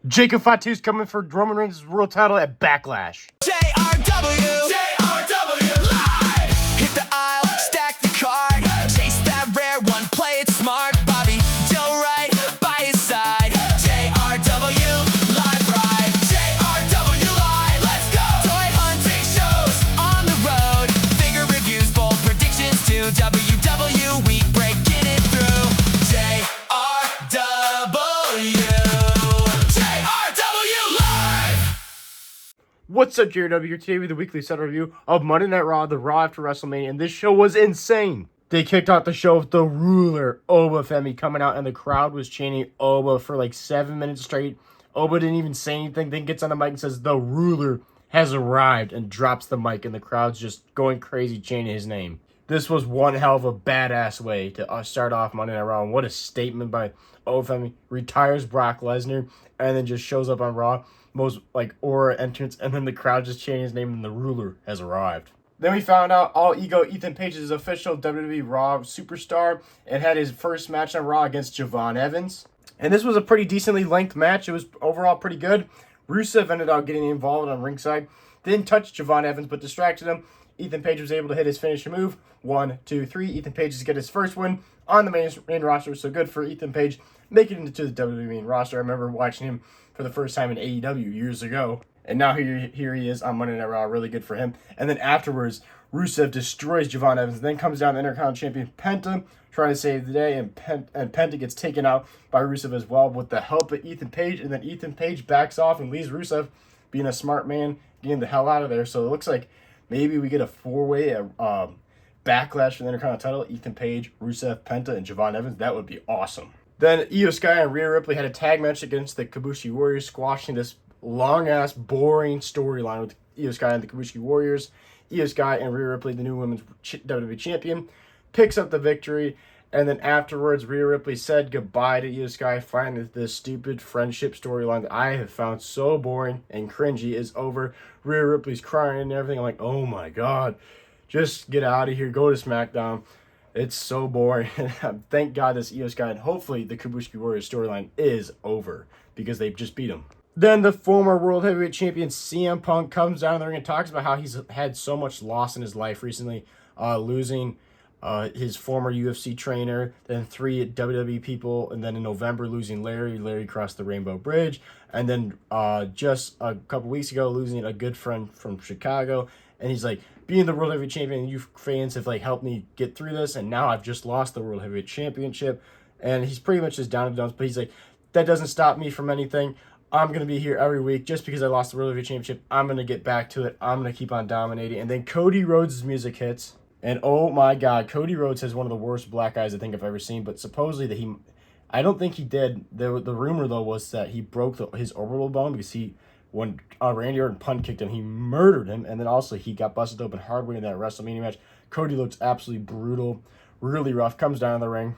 Jacob Fatu's coming for Roman Reigns' world title at Backlash. JRW live. Hit the aisle, stack the card, chase that rare one, play it smart. Bobby Joe right by his side. JRW live ride. JRW live, let's go. Toy hunting shows on the road, figure reviews, bold predictions too. WW week breaking it through. What's up, JRW? Today with the weekly set review of Monday Night Raw, the Raw after WrestleMania, and this show was insane. They kicked off the show with the Ruler, Oba Femi, coming out, and the crowd was chanting Oba for like 7 minutes straight. Oba didn't even say anything, then gets on the mic and says, "The Ruler has arrived," and drops the mic, and the crowd's just going crazy chanting his name. This was one hell of a badass way to start off Monday Night Raw, and what a statement by Oba Femi. Retires Brock Lesnar, and then just shows up on Raw. Most like aura entrance, and then the crowd just chanting his name, and the Ruler has arrived. Then we found out All Ego Ethan Page is official WWE Raw superstar and had his first match on Raw against Javon Evans. And this was a pretty decently length match. It was overall pretty good. Rusev ended up getting involved on ringside. Didn't touch Javon Evans, but distracted him. Ethan Page was able to hit his finisher move. 1, 2, 3. Ethan Page is get his first win on the main roster. So good for Ethan Page making it into the WWE main roster. I remember watching him for the first time in AEW years ago. And now here he is on Monday Night Raw. Really good for him. And then afterwards, Rusev destroys Javon Evans. Then comes down the Intercontinental Champion Penta, trying to save the day. And Penta gets taken out by Rusev as well with the help of Ethan Page. And then Ethan Page backs off and leaves Rusev, being a smart man, getting the hell out of there. So it looks like maybe we get a four-way backlash for the Intercontinental title. Ethan Page, Rusev, Penta, and Javon Evans. That would be awesome. Then Io Sky and Rhea Ripley had a tag match against the Kabushi Warriors, squashing this long-ass, boring storyline with Io Sky and the Kabushi Warriors. Io Sky and Rhea Ripley, the new women's WWE champion, picks up the victory. And then afterwards, Rhea Ripley said goodbye to Io Sky, finding this stupid friendship storyline that I have found so boring and cringy is over. Rhea Ripley's crying and everything. I'm like, oh my God, just get out of here. Go to SmackDown. It's so boring. Thank God this Io Sky and hopefully the Kabuki Warriors storyline is over because they just beat him. Then the former World Heavyweight Champion CM Punk comes down there and talks about how he's had so much loss in his life recently, losing his former UFC trainer, then 3 WWE people, and then in November losing Larry crossed the Rainbow Bridge, and then just a couple weeks ago losing a good friend from Chicago. And he's like, being the World Heavyweight Champion, you fans have like helped me get through this, and now I've just lost the World Heavyweight Championship. And he's pretty much just down in the dumps, but he's like, that doesn't stop me from anything. I'm going to be here every week just because I lost the World Heavyweight Championship. I'm going to get back to it. I'm going to keep on dominating. And then Cody Rhodes' music hits. And oh my God, Cody Rhodes has one of the worst black eyes I think I've ever seen. But supposedly that I don't think he did. The rumor though was that he broke his orbital bone because when Randy Orton punt kicked him, he murdered him. And then also he got busted open hard way in that WrestleMania match. Cody looks absolutely brutal, really rough, comes down the ring.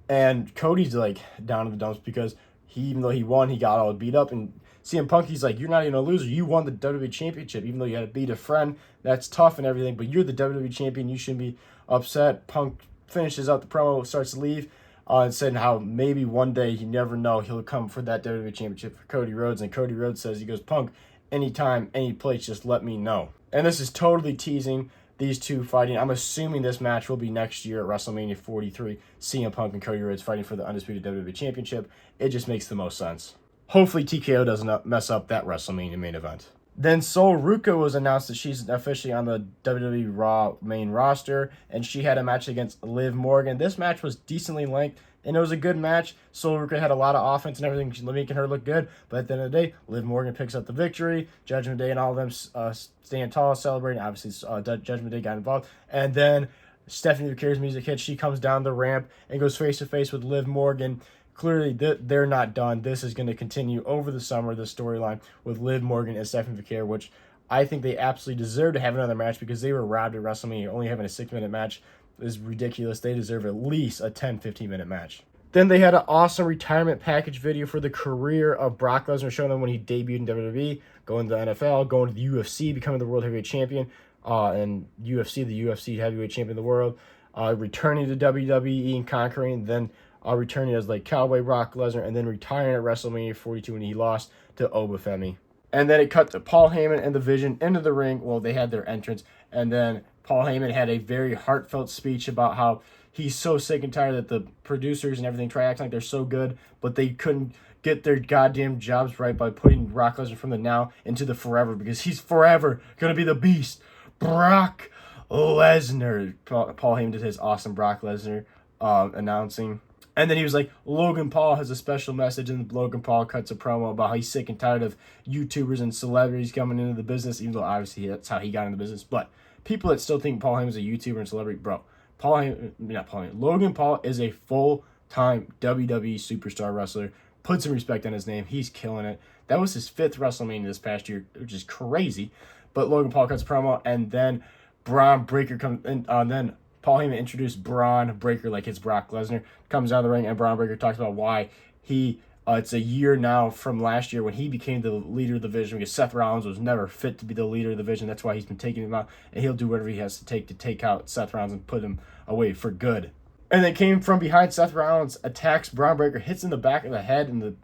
And Cody's like down in the dumps because even though he won, he got all beat up. And CM Punk, he's like, you're not even a loser. You won the WWE Championship, even though you had to beat a friend. That's tough and everything, but you're the WWE Champion. You shouldn't be upset. Punk finishes out the promo, starts to leave, and saying how maybe one day, you never know, he'll come for that WWE Championship for Cody Rhodes. And Cody Rhodes says, he goes, Punk, anytime, any place, just let me know. And this is totally teasing these two fighting. I'm assuming this match will be next year at WrestleMania 43. CM Punk and Cody Rhodes fighting for the undisputed WWE Championship. It just makes the most sense. Hopefully TKO doesn't mess up that WrestleMania main event. Then Sol Ruca was announced that she's officially on the WWE Raw main roster, and she had a match against Liv Morgan. This match was decently length, and it was a good match. Sol Ruca had a lot of offense and everything, making her look good. But at the end of the day, Liv Morgan picks up the victory. Judgment Day and all of them stand tall, celebrating. Obviously, Judgment Day got involved. And then Stephanie McCare's music hits. She comes down the ramp and goes face-to-face with Liv Morgan. Clearly, they're not done. This is going to continue over the summer, the storyline with Liv Morgan and Stephanie McCare, which I think they absolutely deserve to have another match because they were robbed at WrestleMania. Only having a 6-minute match is ridiculous. They deserve at least a 10, 15-minute match. Then they had an awesome retirement package video for the career of Brock Lesnar, showing them when he debuted in WWE, going to the NFL, going to the UFC, becoming the World Heavyweight Champion, and UFC, the UFC Heavyweight Champion of the world, returning to WWE and conquering, then returning as like Cowboy Brock Lesnar, and then retiring at WrestleMania 42 when he lost to Obafemi. And then it cut to Paul Heyman and the Vision into the ring. Well, they had their entrance, and then Paul Heyman had a very heartfelt speech about how he's so sick and tired that the producers and everything try acting like they're so good, but they couldn't get their goddamn jobs right by putting Brock Lesnar from the now into the forever, because he's forever gonna be the beast, Brock Lesnar. Paul Heyman did his awesome Brock Lesnar announcing. And then he was like, Logan Paul has a special message, and Logan Paul cuts a promo about how he's sick and tired of YouTubers and celebrities coming into the business, even though obviously that's how he got into the business. But people that still think Paul Heyman's a YouTuber and celebrity, bro, Logan Paul is a full-time WWE superstar wrestler. Put some respect on his name. He's killing it. That was his 5th WrestleMania this past year, which is crazy. But Logan Paul cuts a promo, and then Braun Breaker comes in, then Paul Heyman introduced Braun Breaker like it's Brock Lesnar, comes out of the ring, and Braun Breaker talks about why it's a year now from last year when he became the leader of the division, because Seth Rollins was never fit to be the leader of the division. That's why he's been taking him out, and he'll do whatever he has to take out Seth Rollins and put him away for good. And then came from behind, Seth Rollins attacks Braun Breaker, hits in the back of the head and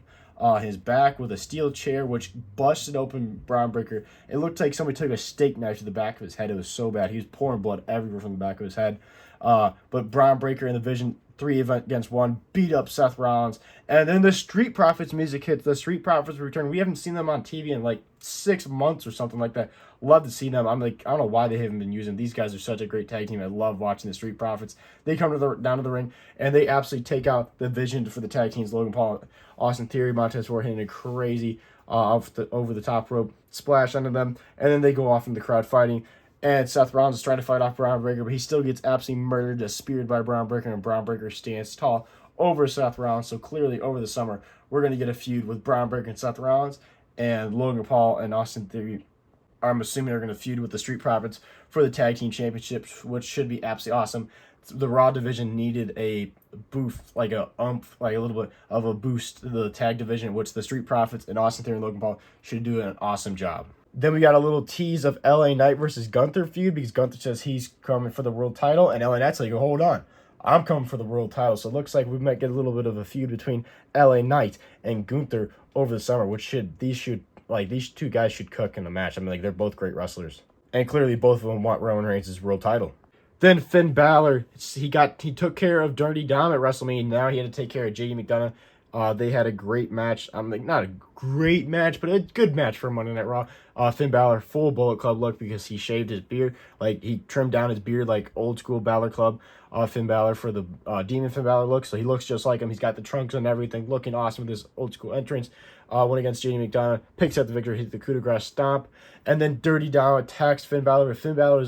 his back with a steel chair, which busted open Braun Breaker. It looked like somebody took a steak knife to the back of his head. It was so bad. He was pouring blood everywhere from the back of his head. But Braun Breaker in the Vision 3 event against 1 beat up Seth Rollins. And then the Street Profits music hits. The Street Profits return. We haven't seen them on TV in like 6 months or something like that. Love to see them. I'm like, I don't know why they haven't been using them. These guys are such a great tag team. I love watching the Street Profits. They come down to the ring, and they absolutely take out the Vision for the tag teams. Logan Paul, Austin Theory, Montez Ford hitting a crazy over the top rope splash onto them, and then they go off in the crowd fighting. And Seth Rollins is trying to fight off Braun Breaker, but he still gets absolutely murdered, just speared by Braun Breaker, and Braun Breaker stands tall over Seth Rollins. So clearly, over the summer, we're going to get a feud with Braun Breaker and Seth Rollins, and Logan Paul and Austin Theory, I'm assuming, are going to feud with the Street Profits for the Tag Team Championships, which should be absolutely awesome. The Raw division needed a boost, like a little bit of a boost to the tag division, which the Street Profits and Austin Theory and Logan Paul should do an awesome job. Then we got a little tease of LA Knight versus Gunther feud, because Gunther says he's coming for the world title, and LA Knight's like, hold on, I'm coming for the world title. So it looks like we might get a little bit of a feud between LA Knight and Gunther over the summer, which these two guys should cook in the match. I mean, like, they're both great wrestlers, and clearly both of them want Roman Reigns' world title. Then Finn Balor, he took care of Dirty Dom at WrestleMania. Now he had to take care of JD McDonough. They had a great match. I'm like, not a great match, but a good match for Monday Night Raw. Finn Balor, full Bullet Club look, because he shaved his beard. Like, he trimmed down his beard like old school Balor Club. Finn Balor for the Demon Finn Balor look. So he looks just like him. He's got the trunks and everything, looking awesome with his old school entrance. Went against JD McDonough, picks up the victory, hit the coup de grace stomp. And then Dirty Dom attacks Finn Balor, but Finn Balor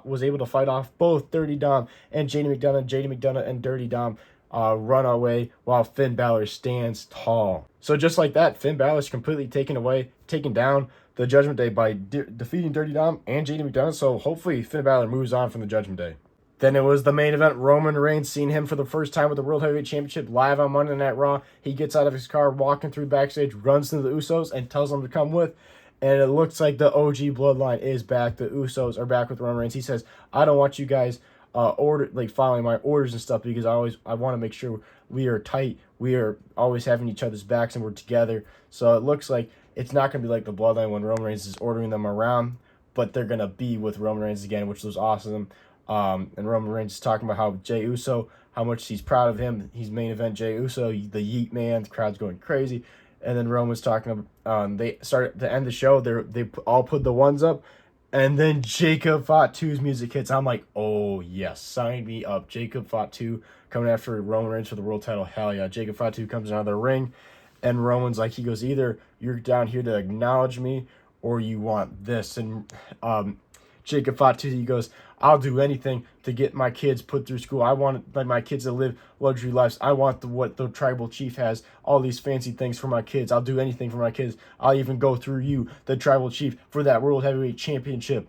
was able to fight off both Dirty Dom and JD McDonough. JD McDonough and Dirty Dom run away while Finn Balor stands tall. So just like that, Finn Balor is completely taken down the Judgment Day by defeating Dirty Dom and JD McDonough. So hopefully Finn Balor moves on from the Judgment Day. Then it was the main event, Roman Reigns, seeing him for the first time with the World Heavyweight Championship live on Monday Night Raw. He gets out of his car, walking through backstage, runs into the Usos, and tells them to come with. And it looks like the OG bloodline is back. The Usos are back with Roman Reigns. He says, I don't want you guys following my orders and stuff, because I want to make sure we are tight. We are always having each other's backs, and we're together. So it looks like it's not going to be like the bloodline when Roman Reigns is ordering them around, but they're going to be with Roman Reigns again, which was awesome. And Roman Reigns is talking about how Jey Uso, how much he's proud of him. He's main event Jey Uso, the Yeet Man. The crowd's going crazy. And then Roman's talking about, they started to end the show. They all put the ones up. And then Jacob Fatu's music hits. I'm like, oh, yes, sign me up. Jacob Fatu coming after Roman Reigns for the world title. Hell yeah. Jacob Fatu comes out of the ring. And Roman's like, he goes, either you're down here to acknowledge me or you want this. And Jacob Fatu, he goes, I'll do anything to get my kids put through school. I want my kids to live luxury lives. I want what the tribal chief has, all these fancy things for my kids. I'll do anything for my kids. I'll even go through you, the tribal chief, for that World Heavyweight Championship.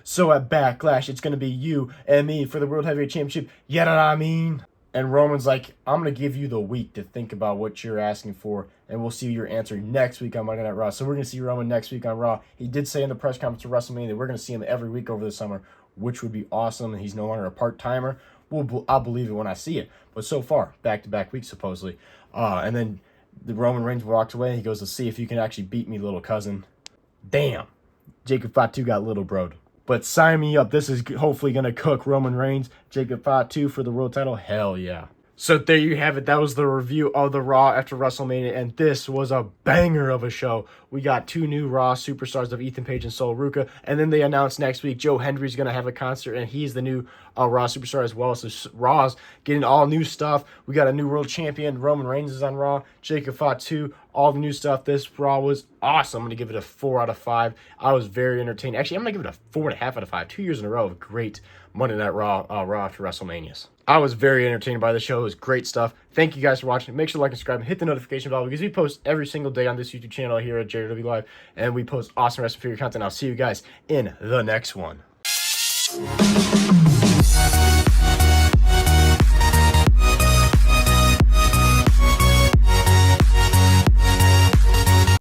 So at Backlash, it's going to be you and me for the World Heavyweight Championship. You know what I mean? And Roman's like, I'm going to give you the week to think about what you're asking for, and we'll see your answer next week on Monday Night Raw. So we're going to see Roman next week on Raw. He did say in the press conference for WrestleMania that we're going to see him every week over the summer, which would be awesome, and he's no longer a part-timer, I'll believe it when I see it. But so far, back-to-back weeks supposedly. And then the Roman Reigns walks away. He goes to see if you can actually beat me, little cousin. Damn. Jacob Fatu got little broed. But sign me up. This is hopefully going to cook Roman Reigns. Jacob Fatu for the world title. Hell yeah. So there you have it. That was the review of the Raw after WrestleMania, and this was a banger of a show. We got 2 new Raw superstars of Ethan Page and Sol Ruca, and then they announced next week Joe Hendry's going to have a concert, and he's the new Raw superstar as well. So Raw's getting all new stuff. We got a new world champion. Roman Reigns is on Raw. Jacob Fatu, all the new stuff. This Raw was awesome. I'm going to give it a 4 out of 5. I was very entertained. Actually, I'm going to give it a 4.5 out of 5. 2 years in a row of great Monday Night Raw after WrestleManias. I was very entertained by the show. It was great stuff. Thank you guys for watching. Make sure to like and subscribe and hit the notification bell because we post every single day on this YouTube channel here at JW Live, and we post awesome wrestling figure content. I'll see you guys in the next one.